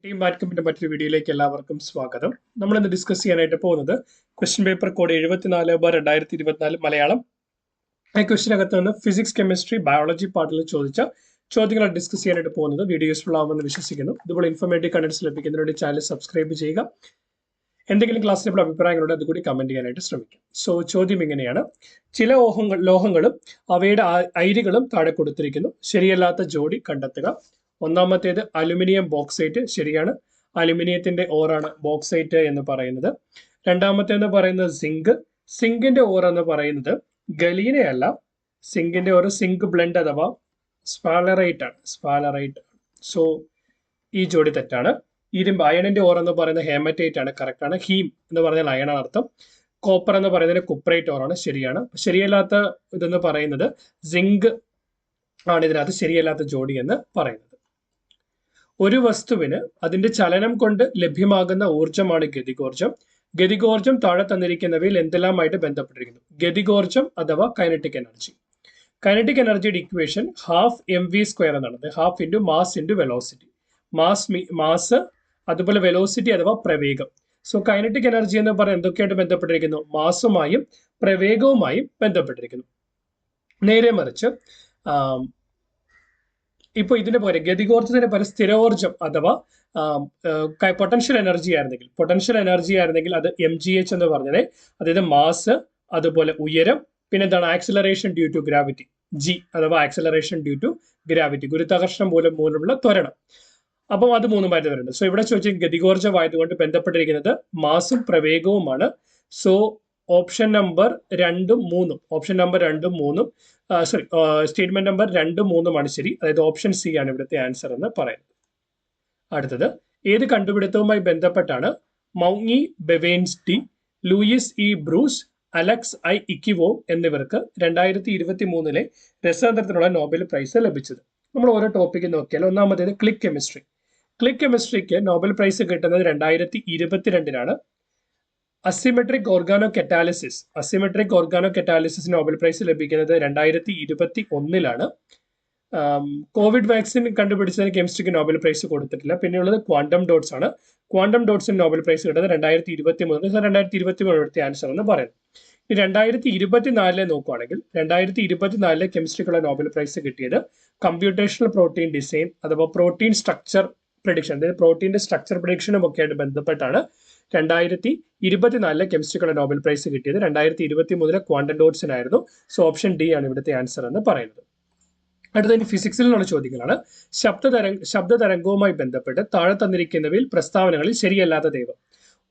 Team ബാറ്റ്കമ്പിന്റെ മറ്റൊരു വീഡിയോയിലേക്ക് എല്ലാവർക്കും സ്വാഗതം. നമ്മൾ ഇന്ന് ഡിസ്കസ് ചെയ്യാനായിട്ട് പോകുന്നത് ക്വസ്റ്റ്യൻ പേപ്പർ കോഡ് 74/2024 മലയാളം. ഈ ക്വസ്റ്റിനകത്ത് നിന്ന് ഫിസിക്സ്, കെമിസ്ട്രി, ബയോളജി പാർട്ടിൽ ചോദിച്ച ചോദ്യങ്ങൾ ഡിസ്കസ് ചെയ്യാനായിട്ട് പോകുന്നത്. വീഡിയോ യൂസ്ഫുൾ ആവുമെന്ന് വിശ്വസിക്കുന്നു. ഇതുപോലെ ഇൻഫോർമേറ്റീവ് കണ്ടന്റ്സ് ലഭിക്കുന്നതിന് വേണ്ടി ചാനൽ സബ്സ്ക്രൈബ് ചെയ്യുക. എന്തെങ്കിലും ക്ലാസ്സിലുള്ള അഭിപ്രായങ്ങളുണ്ട് അതുകൂടി കമന്റ് ചെയ്യാനായിട്ട് ശ്രമിക്കും. സോ ചോദ്യം ഇങ്ങനെയാണ്: ചില ലോഹങ്ങളും അവയുടെ അയിരുകളും താഴെ കൊടുത്തിരിക്കുന്നു. ശരിയല്ലാത്ത ജോഡി കണ്ടെത്തുക. ഒന്നാമത്തേത് അലുമിനിയം ബോക്സൈറ്റ്. ശരിയാണ്. അലുമിനിയത്തിന്റെ ഓറാണ് ബോക്സൈറ്റ് എന്ന് പറയുന്നത്. രണ്ടാമത്തേന്ന് പറയുന്നത് സിങ്ക്. സിങ്കിന്റെ ഓർ എന്ന് പറയുന്നത് ഗലീനയല്ല. സിങ്കിന്റെ ഓർ സിങ്ക് ബ്ലെൻഡ് അഥവാ സ്പാലറൈറ്റ് ആണ്. സ്പാലറൈറ്റ്. സോ ഈ ജോഡി തെറ്റാണ്. ഇരുമ്പ്, അയണിന്റെ ഓർ എന്ന് പറയുന്നത് ഹേമറ്റൈറ്റ് ആണ്. കറക്റ്റ് ആണ്. ഹീം എന്ന് പറഞ്ഞാൽ അയണാണ് അർത്ഥം. കോപ്പർ എന്ന് പറയുന്നത് കുപ്രൈറ്റ് ഓറാണ്. ശരിയാണ്. ശരിയല്ലാത്ത ഇതെന്ന് പറയുന്നത് സിങ്ക് ആണ് ഇതിനകത്ത് ശരിയല്ലാത്ത ജോഡി എന്ന് പറയുന്നത്. ഒരു വസ്തുവിന് അതിന്റെ ചലനം കൊണ്ട് ലഭ്യമാകുന്ന ഊർജ്ജമാണ് ഗതികോർജ്ജം. ഗതികോർജ്ജം താഴെ തന്നിരിക്കുന്നവയിൽ എന്തെല്ലാമായിട്ട് ബന്ധപ്പെട്ടിരിക്കുന്നു? ഗതികോർജ്ജം അഥവാ കൈനറ്റിക് എനർജി. കൈനറ്റിക് എനർജിയുടെ ഇക്വേഷൻ ഹാഫ് mv² എന്നാണ്. Half into mass into velocity. Mass അതുപോലെ വെലോസിറ്റി അഥവാ പ്രവേഗം. സോ കൈനറ്റിക് എനർജി എന്ന് പറയുന്നത് എന്തൊക്കെയായിട്ട് ബന്ധപ്പെട്ടിരിക്കുന്നു? മാസുമായും പ്രവേഗവുമായും ബന്ധപ്പെട്ടിരിക്കുന്നു. നേരെ മറിച്ച് ഇപ്പോൾ ഇതിന്റെ പോലെ ഗതികോർജ്ജത്തിന് പല സ്ഥിരോർജ്ജം അഥവാ പൊട്ടൻഷ്യൽ എനർജി ആയിരുന്നെങ്കിൽ അത് mgh എന്ന് പറഞ്ഞത്. അതായത് മാസ്, അതുപോലെ ഉയരം, പിന്നെ എന്താണ് acceleration due to gravity, g അഥവാ ആക്സിലറേഷൻ ഡ്യൂ ടു ഗ്രാവിറ്റി, ഗുരുത്വാകർഷണം മൂലമുള്ള ത്വരണം. അപ്പം അത് മൂന്നുമായിട്ട് വരുന്നുണ്ട്. സോ ഇവിടെ ചോദിച്ച ഗതികോർജ്ജമായതുകൊണ്ട് ബന്ധപ്പെട്ടിരിക്കുന്നത് മാസും പ്രവേഗവുമാണ്. സോ ഓപ്ഷൻ നമ്പർ 2ഉം 3ഉം സ്റ്റേറ്റ്മെന്റ് നമ്പർ 2ഉം 3ഉമാണ് ശരി. അതായത് ഓപ്ഷൻ സി ആണ് ഇവിടുത്തെ ആൻസർ എന്ന് പറയുന്നത്. അടുത്തത് ഏത് കണ്ടുപിടുത്തവുമായി ബന്ധപ്പെട്ടാണ് Moungi Bawendi, Louis E Brus, Alexei Ekimov എന്നിവർക്ക് 2023 രസതന്ത്രത്തിനുള്ള നോബൽ പ്രൈസ് ലഭിച്ചത്? നമ്മൾ ഓരോ ടോപ്പിക്ക് നോക്കിയാൽ ഒന്നാമത്തേത് ക്ലിക്ക് കെമിസ്ട്രി. ക്ലിക്ക് കെമിസ്ട്രിക്ക് നോബൽ പ്രൈസ് കിട്ടുന്നത് 2022 asymmetric organocatalysis Nobel prize ലഭിക്കുന്നത് 2021 കോവിഡ് വാക്സിൻ കണ്ടുപിടിച്ചതിന് കെമിസ്ട്രിക്ക് നോബൽ പ്രൈസ് കൊടുത്തിട്ടില്ല. പിന്നെയുള്ളത് ക്വാണ്ടം ഡോട്ട്സ് ആണ്. ക്വാണ്ടം ഡോട്ട്സിന് നോബൽ പ്രൈസ് കിട്ടുന്നത് 2023. 2023 ഇവിടുത്തെ ആൻസർ എന്ന് പറയുന്നത്. 2024 നോക്കുകയാണെങ്കിൽ 2024 കെമിസ്ട്രിക്കുള്ള നോബൽ പ്രൈസ് കിട്ടിയത് കമ്പ്യൂട്ടേഷണൽ പ്രോട്ടീൻ ഡിസൈൻ അഥവാ പ്രോട്ടീൻ സ്ട്രക്ചർ പ്രഡിക്ഷൻ, അതായത് പ്രോട്ടീന്റെ സ്ട്രക്ചർ പ്രഡിക്ഷനും ഒക്കെ ആയിട്ട് ബന്ധപ്പെട്ടാണ് 2024 കെമിസ്ട്രിക്കുള്ള നോബൽ പ്രൈസ് കിട്ടിയത്. 2023 ക്വാണ്ടം ഡോട്ട്സിനായിരുന്നു. സോ ഓപ്ഷൻ ഡി ആണ് ഇവിടുത്തെ ആൻസർ എന്ന് പറയുന്നത്. അടുത്തതിന് ഫിസിക്സിൽ നിന്നുള്ള ചോദ്യങ്ങളാണ്. ശബ്ദതരംഗവുമായി ബന്ധപ്പെട്ട് താഴെ തന്നിരിക്കുന്നവയിൽ പ്രസ്താവനകളിൽ ശരിയല്ലാത്ത ദൈവം.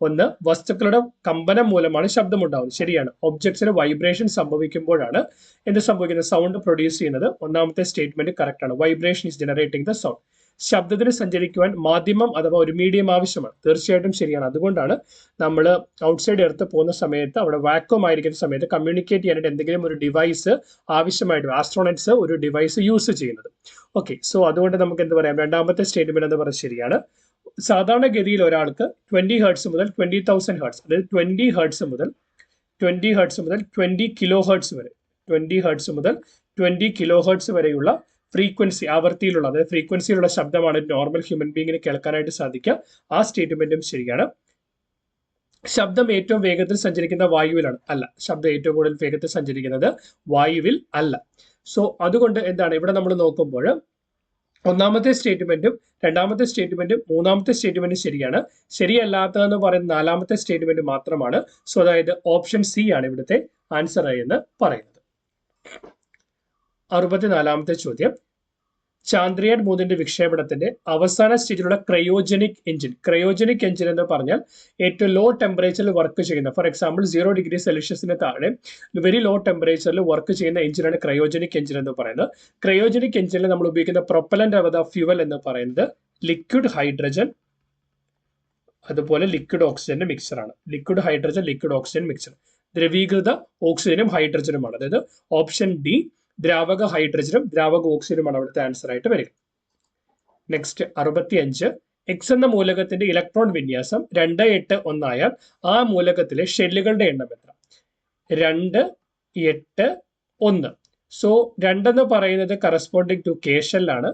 1. വസ്തുക്കളുടെ കമ്പനം മൂലമാണ് ശബ്ദമുണ്ടാവുന്നത്. ശരിയാണ്. ഒബ്ജക്ട്സിന് വൈബ്രേഷൻ സംഭവിക്കുമ്പോഴാണ് എന്ത് സംഭവിക്കുന്നത്? സൗണ്ട് പ്രൊഡ്യൂസ് ചെയ്യുന്നത്. ഒന്നാമത്തെ സ്റ്റേറ്റ്മെന്റ് കറക്റ്റ് ആണ്. Vibration is generating the sound. ശബ്ദത്തിന് സഞ്ചരിക്കുവാൻ മാധ്യമം അഥവാ ഒരു മീഡിയം ആവശ്യമാണ്. തീർച്ചയായിട്ടും ശരിയാണ്. അതുകൊണ്ടാണ് നമ്മൾ ഔട്ട്സൈഡ് എർത്ത് പോകുന്ന സമയത്ത് അവിടെ വാക്വം ആയിരിക്കുന്ന സമയത്ത് കമ്മ്യൂണിക്കേറ്റ് ചെയ്യാനായിട്ട് എന്തെങ്കിലും ഒരു ഡിവൈസ് ആവശ്യമായിട്ട് ആസ്ട്രോണറ്റ്സ് ഒരു ഡിവൈസ് യൂസ് ചെയ്യുന്നത്. ഓക്കെ, സോ അതുകൊണ്ട് നമുക്ക് എന്ത് പറയാം? രണ്ടാമത്തെ സ്റ്റേറ്റ്മെന്റ് എന്ന് പറയുന്നത് ശരിയാണ്. സാധാരണഗതിയിൽ ഒരാൾക്ക് 20 ഹെർട്സ് മുതൽ 20,000 ഹെർട്സ്, അതായത് 20 ഹെർട്സ് മുതൽ 20 കിലോ ഹെർട്സ് വരെ, 20 ഹെർട്സ് മുതൽ 20 കിലോ ഹെർട്സ് വരെയുള്ള ഫ്രീക്വൻസി, ആവർത്തിയിലുള്ള, അതായത് ഫ്രീക്വൻസിയിലുള്ള ശബ്ദമാണ് നോർമൽ ഹ്യൂമൻ ബീങ്ങിന് കേൾക്കാനായിട്ട് സാധിക്കുക. ആ സ്റ്റേറ്റ്മെന്റും ശരിയാണ്. ശബ്ദം ഏറ്റവും വേഗത്തിൽ സഞ്ചരിക്കുന്ന വായുവിലാണ്? അല്ല. ശബ്ദം ഏറ്റവും കൂടുതൽ വേഗത്തിൽ സഞ്ചരിക്കുന്നത് വായുവിൽ അല്ല. സോ അതുകൊണ്ട് എന്താണ് ഇവിടെ നമ്മൾ നോക്കുമ്പോൾ ഒന്നാമത്തെ സ്റ്റേറ്റ്മെന്റും രണ്ടാമത്തെ സ്റ്റേറ്റ്മെന്റും മൂന്നാമത്തെ സ്റ്റേറ്റ്മെന്റും ശരിയാണ്. ശരിയല്ലാത്തതെന്ന് പറയുന്ന നാലാമത്തെ സ്റ്റേറ്റ്മെന്റ് മാത്രമാണ്. സോ അതായത് ഓപ്ഷൻ സി ആണ് ഇവിടുത്തെ ആൻസർ എന്ന് പറയുന്നത്. 64ാമത്തെ ചോദ്യം. ചാന്ദ്രയാൻ 3 വിക്ഷേപണത്തിന്റെ അവസാന സ്റ്റേജിലുള്ള ക്രയോജനിക് എഞ്ചിൻ എന്ന് പറഞ്ഞാൽ ഏറ്റവും ലോ ടെമ്പറേച്ചറിൽ വർക്ക് ചെയ്യുന്ന, ഫോർ എക്സാമ്പിൾ 0 ഡിഗ്രി സെൽഷ്യസിന് താഴെ വെരി ലോ ടെമ്പറേച്ചറിൽ വർക്ക് ചെയ്യുന്ന എഞ്ചിനാണ് ക്രയോജനിക് എഞ്ചിൻ എന്ന് പറയുന്നത്. ക്രയോജനിക് എഞ്ചിനിൽ നമ്മൾ ഉപയോഗിക്കുന്ന പ്രൊപ്പലന്റ് അഥവാ ഫ്യൂവൽ എന്ന് പറയുന്നത് ലിക്വിഡ് ഹൈഡ്രജൻ അതുപോലെ ലിക്വിഡ് ഓക്സിജന്റെ മിക്സറാണ്. Liquid hydrogen liquid oxygen mixer. ദ്രവീകൃത ഓക്സിജനും ഹൈഡ്രജനുമാണ്. അതായത് ഓപ്ഷൻ ഡി ദ്രാവക ഹൈഡ്രജനും ദ്രാവക ഓക്സിജനുമാണ് അവിടുത്തെ ആൻസർ ആയിട്ട് വരിക. നെക്സ്റ്റ് 65. എക്സ് എന്ന മൂലകത്തിന്റെ ഇലക്ട്രോൺ വിന്യാസം 281 ആയാൽ ആ മൂലകത്തിലെ ഷെല്ലുകളുടെ എണ്ണം എത്ര? 2, 8, 1. സോ 2 എന്ന് പറയുന്നത് കറസ്പോണ്ടിങ് ടു കെ ഷെല്ലാണ്.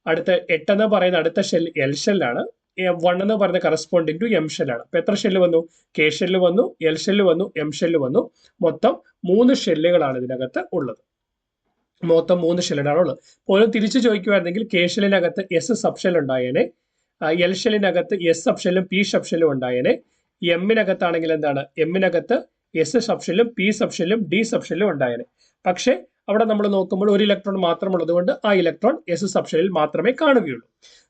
അടുത്ത 8 എന്ന് പറയുന്ന അടുത്ത ഷെൽ എൽ ഷെല്ലാണ്. 1 എന്ന് പറയുന്ന കറസ്പോണ്ടിങ് ടു എം ഷെല്ലാണ്. അപ്പൊ എത്ര ഷെല്ല് വന്നു? കെ ഷെല്ല് വന്നു, എൽ ഷെല്ല് വന്നു, എം ഷെല്ല് വന്നു. മൊത്തം 3 ഷെല്ലുകളാണ് ഇതിനകത്ത് ഉള്ളത്. മൊത്തം 3 ഷെല്ലുകളാണ് ഉള്ളത്. പോലും തിരിച്ചു ചോദിക്കുവായിരുന്നെങ്കിൽ കെ ഷെല്ലിനകത്ത് എസ് സബ്ഷെൽ ഉണ്ടായേനെ, എൽ ഷെല്ലിനകത്ത് എസ് സബ്ഷെല്ലും പി സബ്ഷെല്ലും ഉണ്ടായേനെ. എമ്മിനകത്താണെങ്കിൽ എന്താണ്? എമ്മിനകത്ത് എസ് സബ്ഷെല്ലും പി സബ്ഷെല്ലും ഡി സബ്ഷെല്ലും ഉണ്ടായേനെ. പക്ഷേ അവിടെ നമ്മൾ നോക്കുമ്പോൾ ഒരു ഇലക്ട്രോൺ മാത്രമുള്ളത് കൊണ്ട് ആ ഇലക്ട്രോൺ എസ് സബ്ഷെല്ലിൽ മാത്രമേ കാണുകയുള്ളൂ.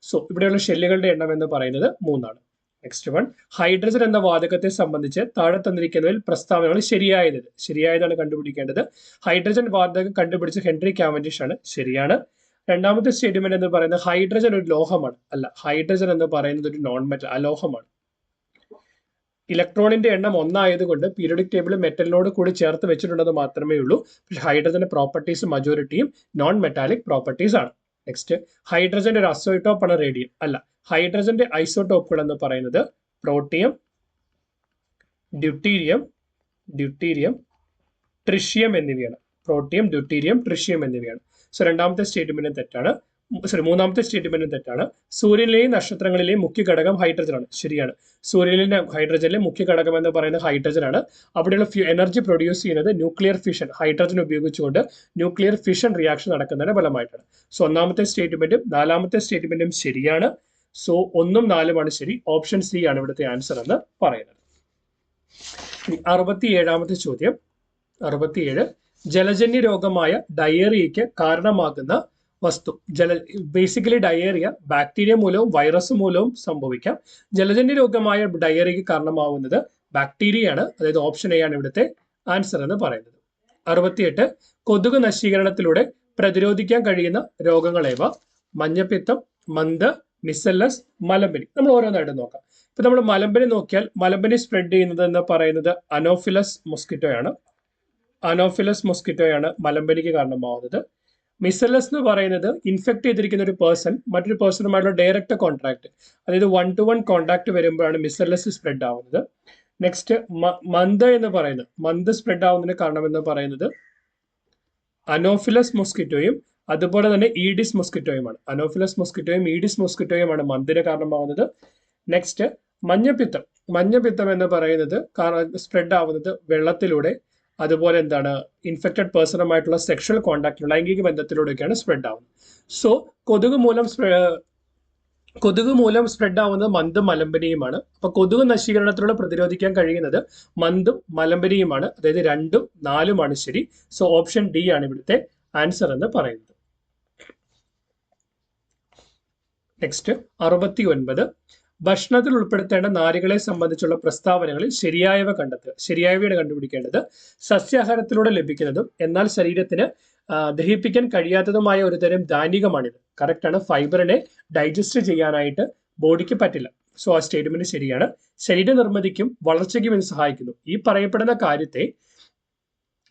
സോ ഇവിടെയുള്ള ഷെല്ലുകളുടെ എണ്ണം എന്ന് പറയുന്നത് 3 ആണ്. നെക്സ്റ്റ് വൺ, ഹൈഡ്രജൻ എന്ന വാതകത്തെ സംബന്ധിച്ച് താഴെ തന്നിരിക്കുന്നതിൽ പ്രസ്താവനകൾ ശരിയായതാണ് കണ്ടുപിടിക്കേണ്ടത്. ഹൈഡ്രജൻ വാതകം കണ്ടുപിടിച്ച ഹെൻറി കാവൻഡിഷ് ആണ്, ശരിയാണ്. രണ്ടാമത്തെ സ്റ്റേറ്റ്മെന്റ് എന്ന് പറയുന്നത് ഹൈഡ്രജൻ ഒരു ലോഹമാണ്, അല്ല. ഹൈഡ്രജൻ എന്ന് പറയുന്നത് ഒരു നോൺ മെറ്റൽ, അലോഹമാണ്. ഇലക്ട്രോണിന്റെ എണ്ണം 1 ആയതുകൊണ്ട് പീരിയോഡിക് ടേബിൾ മെറ്റലിനോട് കൂടി ചേർത്ത് വെച്ചിട്ടുണ്ടെന്ന് മാത്രമേ ഉള്ളൂ. പക്ഷെ ഹൈഡ്രജന്റെ പ്രോപ്പർട്ടീസ് മജോറിറ്റിയും നോൺ മെറ്റാലിക് പ്രോപ്പർട്ടീസ് ആണ്. നെക്സ്റ്റ്, ഹൈഡ്രജന്റെ ഒരു ഐസോടോപ്പ് ആണ് റേഡിയം, അല്ല. ഹൈഡ്രജന്റെ ഐസോടോപ്പുകൾ എന്ന് പറയുന്നത് പ്രോട്ടിയം, ഡ്യൂട്ടീരിയം, ട്രിഷ്യം എന്നിവയാണ്. പ്രോട്ടിയം, ഡ്യൂട്ടീരിയം, ട്രിഷ്യം എന്നിവയാണ്. സോ രണ്ടാമത്തെ സ്റ്റേറ്റ്മെന്റും തെറ്റാണ്. മൂന്നാമത്തെ സ്റ്റേറ്റ്മെന്റും തെറ്റാണ്. സൂര്യനിലെയും നക്ഷത്രങ്ങളിലെയും മുഖ്യ ഘടകം ഹൈഡ്രജൻ ആണ്, ശരിയാണ്. സൂര്യനിലെ ഹൈഡ്രജനിലെ മുഖ്യ ഘടകം എന്ന് പറയുന്നത് ഹൈഡ്രജൻ ആണ്. അവിടെയുള്ള എനർജി പ്രൊഡ്യൂസ് ചെയ്യുന്നത് ന്യൂക്ലിയർ ഫിഷൻ, ഹൈഡ്രജൻ ഉപയോഗിച്ചുകൊണ്ട് ന്യൂക്ലിയർ ഫിഷൻ റിയാക്ഷൻ നടക്കുന്നതിന്റെ ഫലമായിട്ടാണ്. സോ ഒന്നാമത്തെ സ്റ്റേറ്റ്മെന്റും 4ാമത്തെ സ്റ്റേറ്റ്മെന്റും ശരിയാണ്. സോ 1ഉം 4ഉമാണ് ശരി. ഓപ്ഷൻ സി ആണ് ഇവിടുത്തെ ആൻസർ എന്ന് പറയുന്നത്. 67ാമത്തെ ചോദ്യം. 67, ജലജന്യ രോഗമായ ഡയേറിയയ്ക്ക് കാരണമാകുന്ന വസ്തു. ബേസിക്കലി ഡയേറിയ ബാക്ടീരിയ മൂലവും വൈറസ് മൂലവും സംഭവിക്കാം. ജലജന്യ രോഗമായ ഡയേറിയയ്ക്ക് കാരണമാവുന്നത് ബാക്ടീരിയയാണ്, അതായത് ഓപ്ഷൻ എ ആണ് ഇവിടുത്തെ ആൻസർ എന്ന് പറയുന്നത്. 68, കൊതുക് നശീകരണത്തിലൂടെ പ്രതിരോധിക്കാൻ കഴിയുന്ന രോഗങ്ങളേവ? മഞ്ഞപ്പിത്തം, മന്ത്, മിസെല്ലസ്, മലമ്പനി. നമ്മൾ ഓരോന്നായിട്ട് നോക്കാം. ഇപ്പൊ നമ്മൾ മലമ്പനി നോക്കിയാൽ മലമ്പനി സ്പ്രെഡ് ചെയ്യുന്നത് എന്ന് പറയുന്നത് അനോഫിലസ് മൊസ്കിറ്റോയാണ് മലമ്പനിക്ക് കാരണമാവുന്നത്. മിസെല്ലസ് എന്ന് പറയുന്നത് ഇൻഫെക്ട് ചെയ്തിരിക്കുന്ന ഒരു പേഴ്സൺ മറ്റൊരു പേഴ്സണുമായിട്ടുള്ള ഡയറക്റ്റ് കോൺടാക്ട്, അതായത് 1-to-1 കോൺടാക്ട് വരുമ്പോഴാണ് മിസെല്ലസ് സ്പ്രെഡ് ആവുന്നത്. നെക്സ്റ്റ്, മന്ത് സ്പ്രെഡ് ആവുന്നതിന് കാരണം എന്ന് പറയുന്നത് അനോഫിലസ് മൊസ്കിറ്റോയും അതുപോലെ തന്നെ ഈഡിസ് മൊസ്കിറ്റോയുമാണ്. അനോഫിലസ് മൊസ്കിറ്റോയും ഈഡിസ് മൊസ്കിറ്റോയുമാണ് മന്തിന് കാരണമാവുന്നത്. നെക്സ്റ്റ്, മഞ്ഞപ്പിത്തം എന്ന് പറയുന്നത് സ്പ്രെഡ് ആവുന്നത് വെള്ളത്തിലൂടെ, അതുപോലെ എന്താണ്, ഇൻഫെക്റ്റഡ് പേഴ്സണുമായിട്ടുള്ള സെക്ഷൽ കോൺടാക്ട്, ലൈംഗിക ബന്ധത്തിലൂടെയൊക്കെയാണ് സ്പ്രെഡ് ആവുന്നത്. സോ കൊതുക് മൂലം സ്പ്രെഡ് ആവുന്നത് മന്തും മലമ്പനിയുമാണ്. അപ്പൊ കൊതുക് നശീകരണത്തിലൂടെ പ്രതിരോധിക്കാൻ കഴിയുന്നത് മന്തും മലമ്പനിയുമാണ്, അതായത് 2ഉം 4ഉമാണ് ശരി. സോ ഓപ്ഷൻ ഡി ആണ് ഇവിടുത്തെ ആൻസർ എന്ന് പറയുന്നത്. നെക്സ്റ്റ്, 69, ഭക്ഷണത്തിൽ ഉൾപ്പെടുത്തേണ്ട നാരുകളെ സംബന്ധിച്ചുള്ള പ്രസ്താവനകളിൽ ശരിയായവയാണ് കണ്ടുപിടിക്കേണ്ടത്. സസ്യാഹാരത്തിലൂടെ ലഭിക്കുന്നതും എന്നാൽ ശരീരത്തിന് ദഹിപ്പിക്കാൻ കഴിയാത്തതുമായ ഒരു തരം ധാന്യമാണിത്. കറക്റ്റ് ആണ്. ഫൈബറിനെ ഡൈജസ്റ്റ് ചെയ്യാനായിട്ട് ബോഡിക്ക് പറ്റില്ല. സോ ആ സ്റ്റേറ്റ്മെന്റ് ശരിയാണ്. ശരീര നിർമ്മിതിക്കും വളർച്ചയ്ക്കും ഇത് സഹായിക്കുന്നു. ഈ പറയപ്പെടുന്ന കാര്യത്തെ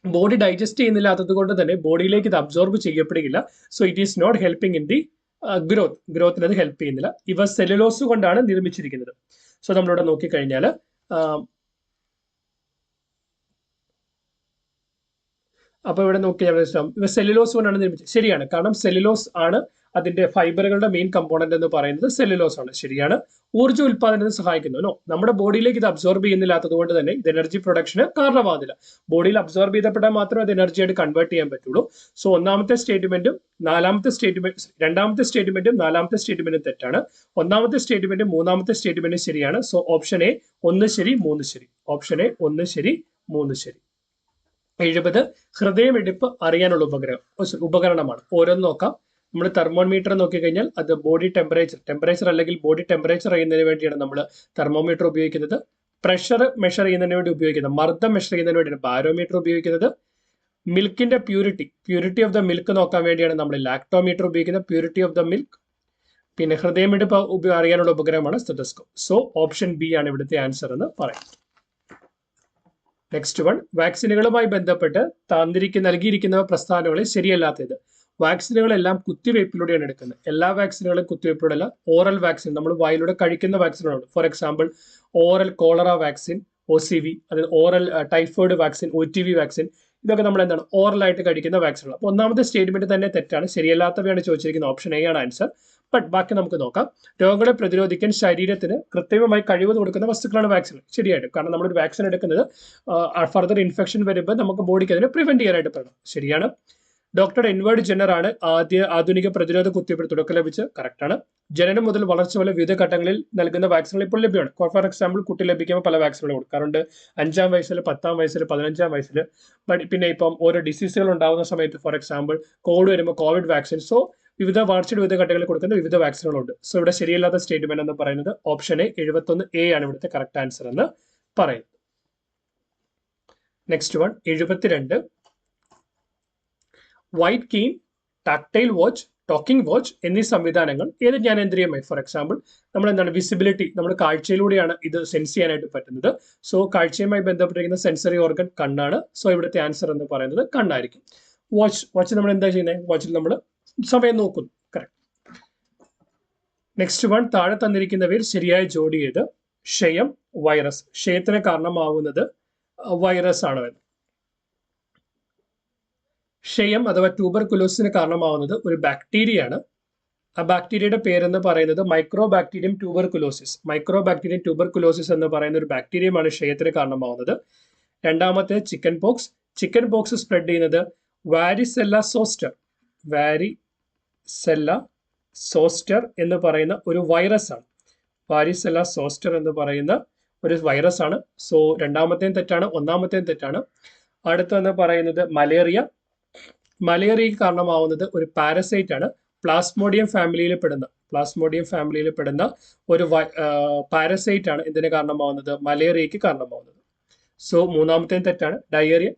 ബോഡി ഡൈജസ്റ്റ് ചെയ്യുന്നില്ലാത്തത് കൊണ്ട് തന്നെ ബോഡിയിലേക്ക് ഇത് അബ്സോർബ് ചെയ്യപ്പെടുകയില്ല. So it is not helping in the ഗ്രോത്തിന് അത് ഹെൽപ്പ് ചെയ്യുന്നില്ല. ഇവ സെല്ലുലോസ് കൊണ്ടാണ് നിർമ്മിച്ചിരിക്കുന്നത്. സോ നമ്മളിവിടെ നോക്കിക്കഴിഞ്ഞാൽ അപ്പൊ ഇവിടെ നോക്കിയാൽ ഇവ സെല്ലുലോസ് കൊണ്ടാണ് നിർമ്മിച്ചത്. ശരിയാണ്, കാരണം സെല്ലുലോസ് ആണ് അതിന്റെ ഫൈബറുകളുടെ മെയിൻ കമ്പോണന്റ് എന്ന് പറയുന്നത് സെല്ലുലോസ് ആണ്. ശരിയാണ്. ഊർജ്ജ ഉൽപാദനത്തിന് സഹായിക്കുന്നു. നമ്മുടെ ബോഡിയിലേക്ക് ഇത് അബ്സോർബ് ചെയ്യുന്നില്ലാത്തത് കൊണ്ട് തന്നെ ഇത് എനർജി പ്രൊഡക്ഷന് കാരണമാകുന്നില്ല. ബോഡിയിൽ അബ്സോർബ് ചെയ്തപ്പെട്ടാൽ മാത്രമേ അത് എനർജിയായിട്ട് കൺവേർട്ട് ചെയ്യാൻ പറ്റുള്ളൂ. സോ രണ്ടാമത്തെ സ്റ്റേറ്റ്മെന്റും 4ാമത്തെ സ്റ്റേറ്റ്മെന്റും തെറ്റാണ്. 1ാമത്തെ സ്റ്റേറ്റ്മെന്റും 3ാമത്തെ സ്റ്റേറ്റ്മെന്റും ശരിയാണ്. സോ ഓപ്ഷൻ എ 1 ശരി 3 ശരി. ഓപ്ഷൻ എ 1 ശരി 3 ശരി. 70, ഹൃദയമിടിപ്പ് അറിയാനുള്ള ഉപകരണമാണ്. ഓരോന്ന് നോക്കാം. നമ്മൾ തെർമോമീറ്റർ നോക്കിക്കഴിഞ്ഞാൽ അത് ബോഡി ടെമ്പറേച്ചർ അല്ലെങ്കിൽ ബോഡി ടെമ്പറേച്ചർ അറിയുന്നതിന് വേണ്ടിയാണ് നമ്മൾ തെർമോമീറ്റർ ഉപയോഗിക്കുന്നത്. പ്രഷർ മെഷർ ചെയ്യുന്നതിന് വേണ്ടി ഉപയോഗിക്കുന്നത്, മർദ്ദം മെഷർ ചെയ്യുന്നതിന് വേണ്ടിയാണ് ബാരോമീറ്റർ ഉപയോഗിക്കുന്നത്. മിൽക്കിന്റെ പ്യൂരിറ്റി ഓഫ് ദ മിൽക്ക് നോക്കാൻ വേണ്ടിയാണ് നമ്മൾ ലാക്ടോമീറ്റർ ഉപയോഗിക്കുന്നത്, പ്യൂരിറ്റി ഓഫ് ദ മിൽക്ക്. പിന്നെ ഹൃദയമിടിപ്പ് അറിയാനുള്ള ഉപകരണമാണ് സ്റ്റെതസ്കോപ്പ്. സോ ഓപ്ഷൻ ബി ആണ് ഇവിടുത്തെ ആൻസർ എന്ന് പറയാം. നെക്സ്റ്റ് വൺ, വാക്സിനുകളുമായി ബന്ധപ്പെട്ട് നൽകിയിരിക്കുന്ന പ്രസ്താവനകളിൽ ശരിയല്ലാത്തത്. വാക്സിനുകളെല്ലാം കുത്തിവയ്പ്പിലൂടെയാണ് എടുക്കുന്നത്. എല്ലാ വാക്സിനുകളും കുത്തിവയ്പ്പിലൂടെയല്ല. ഓറൽ വാക്സിൻ, നമ്മൾ വായിലൂടെ കഴിക്കുന്ന വാക്സിനുകളുണ്ട്. For example oral cholera vaccine, OCV, അതായത് oral typhoid vaccine, OTV vaccine, ഇതൊക്കെ നമ്മൾ എന്താണ് ഓറലായിട്ട് കഴിക്കുന്ന വാക്സിനുകൾ. അപ്പോൾ ഒന്നാമത്തെ സ്റ്റേറ്റ്മെന്റ് തന്നെ തെറ്റാണ്. ശരിയല്ലാത്തവയാണ് ചോദിച്ചിരിക്കുന്നത്. ഓപ്ഷൻ എ ആണ് ആൻസർ. ബട്ട് ബാക്കി നമുക്ക് നോക്കാം. രോഗങ്ങളെ പ്രതിരോധിക്കാൻ ശരീരത്തിന് കൃത്രിമമായി കഴിവ് കൊടുക്കുന്ന വസ്തുക്കളാണ് വാക്സിൻ. ശരിയായിട്ട്, കാരണം നമ്മളൊരു വാക്സിൻ എടുക്കുന്നത് ഫർദർ ഇൻഫെക്ഷൻ വരുമ്പോൾ നമുക്ക് ബോഡിക്ക് അതിനെ പ്രിവെന്റ് ചെയ്യാനായിട്ട് പറ്റണം. ശരിയാണ്. ഡോക്ടർ എഡ്വേർഡ് ജെന്നർ ആണ് ആധുനിക പ്രതിരോധ കുത്തിവയ്പ്പിന് തുടക്കം ലഭിച്ച്. കറക്റ്റാണ്. ജനനം മുതൽ വളർച്ച വരെ വിവിധ ഘട്ടങ്ങളിൽ നൽകുന്ന വാക്സിനുകൾ ഇപ്പോൾ ലഭ്യമാണ്. ഫോർ എക്സാമ്പിൾ, കുട്ടി ലഭിക്കുമ്പോൾ പല വാക്സിനുകൾ കൊടുക്കാറുണ്ട്. 5-ാം വയസ്സിൽ, 10-ാം വയസ്സിൽ, 15-ാം വയസ്സിൽ. പിന്നെ ഇപ്പം ഓരോ ഡിസീസുകൾ ഉണ്ടാകുന്ന സമയത്ത്, ഫോർ എക്സാമ്പിൾ കോവിഡ് വരുമ്പോൾ കോവിഡ് വാക്സിൻ. സോ വിവിധ വളർച്ചയുടെ വിവിധ ഘട്ടങ്ങളിൽ കൊടുക്കുന്ന വിവിധ വാക്സിനുകളുണ്ട്. സോ ഇവിടെ ശരിയല്ലാത്ത സ്റ്റേറ്റ്മെന്റ് എന്ന് പറയുന്നത് ഓപ്ഷൻ എ 71A ആണ് ഇവിടുത്തെ കറക്റ്റ് ആൻസർ എന്ന് പറയുന്നത്. Next one 72. White cane, tactile watch, talking watch എന്നീ സംവിധാനങ്ങൾ ഏത് ജ്ഞാനേന്ദ്രിയമായി? ഫോർ എക്സാമ്പിൾ, നമ്മൾ എന്താണ് വിസിബിലിറ്റി, നമ്മുടെ കാഴ്ചയിലൂടെയാണ് ഇത് സെൻസ് ചെയ്യാനായിട്ട് പറ്റുന്നത്. സോ കാഴ്ചയുമായി ബന്ധപ്പെട്ടിരിക്കുന്ന സെൻസറി ഓർഗൻ കണ്ണാണ്. സോ ഇവിടുത്തെ ആൻസർ എന്ന് പറയുന്നത് കണ്ണായിരിക്കും. വാച്ച് നമ്മൾ എന്താ ചെയ്യുന്നത്? വാച്ചിൽ നമ്മൾ സമയം നോക്കുന്നു. കറക്റ്റ്. നെക്സ്റ്റ് വൺ, താഴെ തന്നിരിക്കുന്നവയിൽ ശരിയായ ജോഡി ഏത്? ക്ഷയം, വൈറസ്. ക്ഷയത്തിന് കാരണമാവുന്നത് വൈറസ് ആണോ എന്ന്. ക്ഷയം അഥവാ ട്യൂബർകുലോസിന് കാരണമാവുന്നത് ഒരു ബാക്ടീരിയ ആണ്. ആ ബാക്ടീരിയയുടെ പേരെന്ന് പറയുന്നത് മൈക്രോബാക്ടീരിയം ട്യൂബർകുലോസിസ്. മൈക്രോബാക്ടീരിയം ട്യൂബർകുലോസിസ് എന്ന് പറയുന്ന ഒരു ബാക്ടീരിയമാണ് ക്ഷയത്തിന് കാരണമാവുന്നത്. രണ്ടാമത്തെ chicken pox. Chicken pox spread ചെയ്യുന്നത് വാരിസെല്ല സോസ്റ്റർ. വാരിസെല്ല സോസ്റ്റർ എന്ന് പറയുന്ന ഒരു വൈറസ് ആണ്. വാരിസെല്ല സോസ്റ്റർ എന്ന് പറയുന്ന ഒരു വൈറസ് ആണ്. സോ രണ്ടാമത്തെയും തെറ്റാണ്, ഒന്നാമത്തെയും തെറ്റാണ്. അടുത്തെന്ന് പറയുന്നത് മലേറിയ. മലേറിയക്ക് കാരണമാവുന്നത് ഒരു പാരസൈറ്റ് ആണ്. പ്ലാസ്മോഡിയം ഫാമിലിയിൽ പെടുന്ന ഒരു പാരസൈറ്റ് ആണ് ഇതിന് കാരണമാവുന്നത്, മലേറിയക്ക് കാരണമാവുന്നത്. സോ മൂന്നാമത്തെയും തെറ്റാണ്.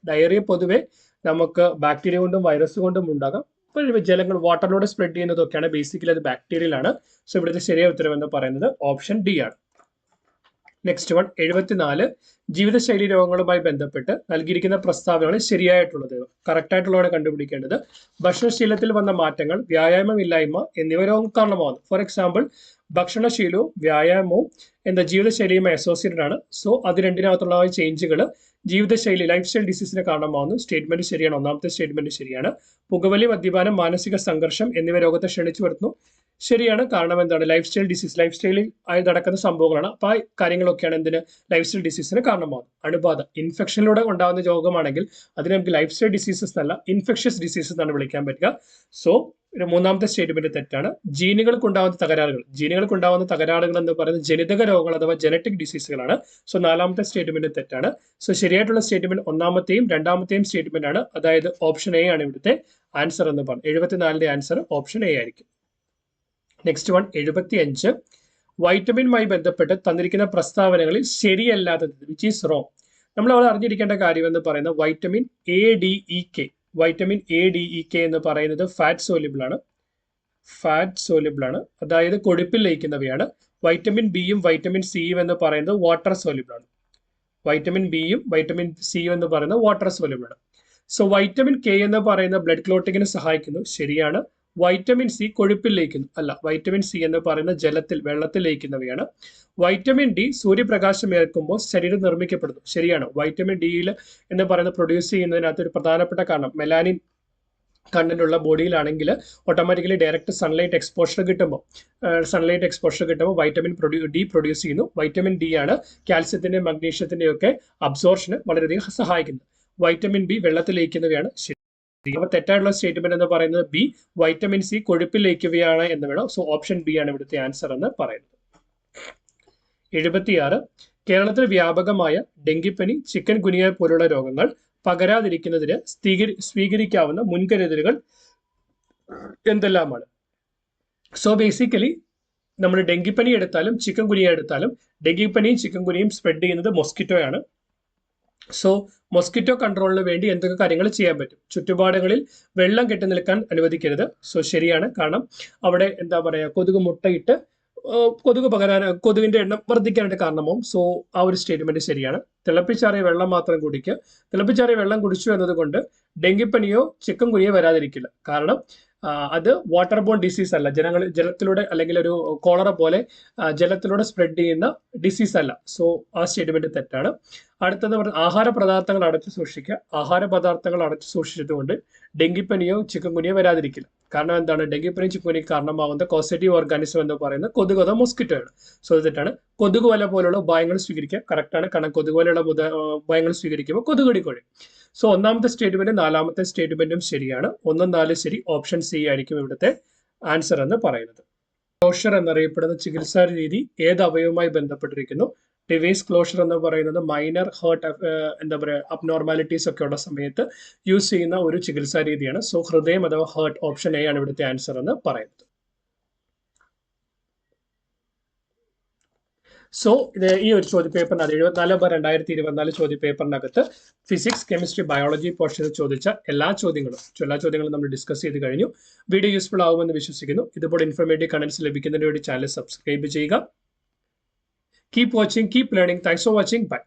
ഡയറിയ പൊതുവെ നമുക്ക് ബാക്ടീരിയ കൊണ്ടും വൈറസ് കൊണ്ടും ഉണ്ടാകാം. ജലങ്ങൾ വാട്ടറിലൂടെ സ്പ്രെഡ് ചെയ്യുന്നതൊക്കെയാണ്. ബേസിക്കലി അത് ബാക്ടീരിയലാണ്. സോ ഇവിടുത്തെ ശരിയായ ഉത്തരം എന്ന് പറയുന്നത് ഓപ്ഷൻ ഡി ആണ്. Next one 74. ജീവിതശൈലി രോഗങ്ങളുമായി ബന്ധപ്പെട്ട് നൽകിയിരിക്കുന്ന പ്രസ്താവനകൾ ശരിയായിട്ടുള്ളത്. കറക്റ്റ് ആയിട്ടുള്ളതാണ് കണ്ടുപിടിക്കേണ്ടത്. ഭക്ഷണശീലത്തിൽ വന്ന മാറ്റങ്ങൾ, വ്യായാമമില്ലായ്മ എന്നിവ രോഗം കാരണമാകുന്നു. ഫോർ എക്സാമ്പിൾ, ഭക്ഷണശീലവും വ്യായാമവും ജീവിതശൈലിയുമായി അസോസിയേറ്റഡ് ആണ്. സോ അത് രണ്ടിനകത്തുള്ള ചേഞ്ചുകൾ ജീവിതശൈലി, ലൈഫ് സ്റ്റൈൽ ഡിസീസിന് കാരണമാകുന്നു. സ്റ്റേറ്റ്മെന്റ് ശരിയാണ്. ഒന്നാമത്തെ സ്റ്റേറ്റ്മെന്റ് ശരിയാണ്. പുകവലി, മദ്യപാനം, മാനസിക സംഘർഷം എന്നിവ രോഗത്തെ ക്ഷണിച്ചു വരുത്തുന്നു. ശരിയാണ്. കാരണം എന്താണ്? ലൈഫ് സ്റ്റൈൽ ഡിസീസ്, ലൈഫ് സ്റ്റൈലിൽ ആയി നടക്കുന്ന സംഭവങ്ങളാണ്. അപ്പൊ ആ കാര്യങ്ങളൊക്കെയാണ് എന്തിന് ലൈഫ് സ്റ്റൈൽ ഡിസീസിന് കാരണമാകുന്നത്. അണുബാധ, ഇൻഫെക്ഷനിലൂടെ ഉണ്ടാകുന്ന രോഗമാണെങ്കിൽ അതിന് നമുക്ക് ലൈഫ് സ്റ്റൈൽ ഡിസീസസ് എന്നല്ല, ഇൻഫെക്ഷ്യസ് ഡിസീസസ് എന്നാണ് വിളിക്കാൻ പറ്റുക. സോ മൂന്നാമത്തെ സ്റ്റേറ്റ്മെന്റ് തെറ്റാണ്. ജീനുകൾക്കുണ്ടാകുന്ന തകരാറുകൾ എന്ന് പറയുന്നത് ജനിതക രോഗങ്ങൾ അഥവാ ജനറ്റിക് ഡിസീസുകളാണ്. സോ നാലാമത്തെ സ്റ്റേറ്റ്മെന്റ് തെറ്റാണ്. സോ ശരിയായിട്ടുള്ള സ്റ്റേറ്റ്മെന്റ് ഒന്നാമത്തെയും രണ്ടാമത്തെയും സ്റ്റേറ്റ്മെന്റ് ആണ്. അതായത് ഓപ്ഷൻ എ ആണ് ഇവിടുത്തെ ആൻസർ എന്ന് പറഞ്ഞു. 74ന്റെ ആൻസർ ഓപ്ഷൻ എ ആയിരിക്കും. Next one 75. വൈറ്റമിനുമായി ബന്ധപ്പെട്ട് തന്നിരിക്കുന്ന പ്രസ്താവനകളിൽ ശരിയല്ലാത്തത്, വിച്ച് ഈസ് റോങ്. നമ്മൾ അവിടെ അറിഞ്ഞിരിക്കേണ്ട കാര്യം എന്ന് പറയുന്നത് വൈറ്റമിൻ ADEK. വൈറ്റമിൻ ADEK എന്ന് പറയുന്നത് ഫാറ്റ് സോലിബിൾ ആണ്. അതായത് കൊഴുപ്പിൽ ലയിക്കുന്നവയാണ്. വൈറ്റമിൻ ബിയും വൈറ്റമിൻ സിയും എന്ന് പറയുന്നത് വാട്ടർ സോലിബിൾ ആണ്. വൈറ്റമിൻ ബിയും വൈറ്റമിൻ സിയും എന്ന് പറയുന്നത് വാട്ടർ സോലിബിൾ ആണ്. സോ വൈറ്റമിൻ K എന്ന് പറയുന്ന ബ്ലഡ് ക്ലോട്ടിങ്ങിന് സഹായിക്കുന്നു. ശരിയാണ്. വൈറ്റമിൻ സി കൊഴുപ്പിൽ ലയിക്കുന്നു. അല്ല, വൈറ്റമിൻ സി എന്ന് പറയുന്ന വെള്ളത്തിൽ ലയിക്കുന്നവയാണ്. വൈറ്റമിൻ ഡി സൂര്യപ്രകാശം ഏൽക്കുമ്പോൾ ശരീരം നിർമ്മിക്കപ്പെടുന്നു. ശരിയാണ്. വൈറ്റമിൻ ഡിയിൽ എന്ന് പറയുന്നത് പ്രൊഡ്യൂസ് ചെയ്യുന്നതിനകത്ത് ഒരു പ്രധാനപ്പെട്ട കാരണം മെലാനിൻ കണ്ടന്റ് ഉള്ള ബോഡിയിലാണെങ്കിൽ ഓട്ടോമാറ്റിക്കലി ഡയറക്റ്റ് സൺലൈറ്റ് എക്സ്പോഷർ കിട്ടുമ്പോൾ വൈറ്റമിൻ ഡി പ്രൊഡ്യൂസ് ചെയ്യുന്നു. വൈറ്റമിൻ ഡി ആണ് കാൽസ്യത്തിന്റെയും മഗ്നീഷ്യത്തിന്റെയും ഒക്കെ അബ്സോർഷന് വളരെയധികം സഹായിക്കുന്നത്. വൈറ്റമിൻ ബി വെള്ളത്തിൽ ലയിക്കുന്നവയാണ്. അപ്പൊ തെറ്റായിട്ടുള്ള സ്റ്റേറ്റ്മെന്റ് എന്ന് പറയുന്നത് ബി, വൈറ്റമിൻ സി കൊഴുപ്പിൽ ലയിക്കുകയാണ് എന്ന് വേണം. സോ ഓപ്ഷൻ ബി ആണ് ഇവിടുത്തെ ആൻസർ എന്ന് പറയുന്നത്. 76. കേരളത്തിൽ വ്യാപകമായ ഡെങ്കിപ്പനി, ചിക്കൻ ഗുനിയ പോലുള്ള രോഗങ്ങൾ പകരാതിരിക്കുന്നതിന് സ്വീകരിക്കാവുന്ന മുൻകരുതലുകൾ എന്തെല്ലാമാണ്? സോ ബേസിക്കലി നമ്മൾ ഡെങ്കിപ്പനി എടുത്താലും ചിക്കൻ ഗുനിയ എടുത്താലും ഡെങ്കിപ്പനിയും ചിക്കൻ ഗുനിയും സ്പ്രെഡ് ചെയ്യുന്നത് മൊസ്കിറ്റോയാണ്. സോ മൊസ്കിറ്റോ കൺട്രോളിന് വേണ്ടി എന്തൊക്കെ കാര്യങ്ങൾ ചെയ്യാൻ പറ്റും? ചുറ്റുപാടുകളിൽ വെള്ളം കെട്ടി നിൽക്കാൻ അനുവദിക്കരുത്. സോ ശരിയാണ്. കാരണം അവിടെ കൊതുക് മുട്ടയിട്ട് കൊതുകിന്റെ എണ്ണം വർദ്ധിക്കാനായിട്ട് കാരണമാവും. സോ ആ ഒരു സ്റ്റേറ്റ്മെന്റ് ശരിയാണ്. തിളപ്പിച്ചാറിയ വെള്ളം മാത്രം കുടിക്കുക. തിളപ്പിച്ചാറിയ വെള്ളം കുടിച്ചു എന്നതുകൊണ്ട് ഡെങ്കിപ്പനിയോ ചിക്കൻ ഗുനിയോ വരാതിരിക്കില്ല. കാരണം അത് വാട്ടർ ബോൺ ഡിസീസ് അല്ല. ജലത്തിലൂടെ അല്ലെങ്കിൽ ഒരു കോളറ പോലെ ജലത്തിലൂടെ സ്പ്രെഡ് ചെയ്യുന്ന ഡിസീസ് അല്ല. സോ ആ സ്റ്റേറ്റ്മെന്റ് തെറ്റാണ്. അടുത്തെന്ന് പറഞ്ഞാൽ ആഹാര പദാർത്ഥങ്ങൾ അടച്ചു സൂക്ഷിക്കുക. ആഹാര പദാർത്ഥങ്ങൾ അടച്ചു സൂക്ഷിച്ചതുകൊണ്ട് ഡെങ്കിപ്പനിയോ ചിക്കൻ ഗുനിയോ വരാതിരിക്കില്ല. കാരണം എന്താണ്, ഡെങ്കിപ്പനി ചിക്കുനിക്ക് കാരണമാകുന്ന കോസറ്റീവ് ഓർഗാനിസം എന്ന് പറയുന്നത് കൊതുക് മൊസ്കിറ്റോ ആണ്. സോ തെറ്റാണ്. കൊതുകുവല പോലുള്ള ഉപായങ്ങൾ സ്വീകരിക്കുക. കറക്റ്റാണ്. കാരണം കൊതുകുവലയുള്ള ഉപായങ്ങൾ സ്വീകരിക്കുമ്പോൾ കൊതുകടി കൊഴയും. സോ ഒന്നാമത്തെ സ്റ്റേറ്റ്മെന്റ് 4ാമത്തെ സ്റ്റേറ്റ്മെന്റും ശരിയാണ്. 1 4 ശരി. ഓപ്ഷൻ സി ആയിരിക്കും ഇവിടുത്തെ ആൻസർ എന്ന് പറയുന്നത്. ക്ലോഷർ എന്നറിയപ്പെടുന്ന ചികിത്സാ രീതി ഏത് അവയവുമായി ബന്ധപ്പെട്ടിരിക്കുന്നു? ഡിവൈസ് ക്ലോഷർ എന്ന് പറയുന്നത് മൈനർ ഹേർട്ട് എന്താ പറയുക അബ്നോർമാലിറ്റീസ് ഒക്കെ ഉള്ള സമയത്ത് യൂസ് ചെയ്യുന്ന ഒരു ചികിത്സാ രീതിയാണ്. സോ ഹൃദയം അഥവാ ഹേർട്ട്, ഓപ്ഷൻ എ ആണ് ഇവിടുത്തെ ആൻസർ എന്ന് പറയുന്നത്. സോ ഇത് ഈ ഒരു ചോദ്യപേപ്പറിനകത്ത് 74/2024 ചോദ്യപേപ്പറിനകത്ത് ഫിസിക്സ്, കെമിസ്ട്രി, ബയോളജി പോർഷനിൽ ചോദിച്ച എല്ലാ ചോദ്യങ്ങളും നമ്മൾ ഡിസ്കസ് ചെയ്ത് കഴിഞ്ഞു. വീഡിയോ യൂസ്ഫുൾ ആകുമെന്ന് വിശ്വസിക്കുന്നു. ഇതുപോലെ ഇൻഫോർമേറ്റീവ് കണ്ടന്റ്സ് ലഭിക്കുന്നതിന് വേണ്ടി ചാനൽ സബ്സ്ക്രൈബ് ചെയ്യുക. Keep watching, keep learning. Thanks for watching. By.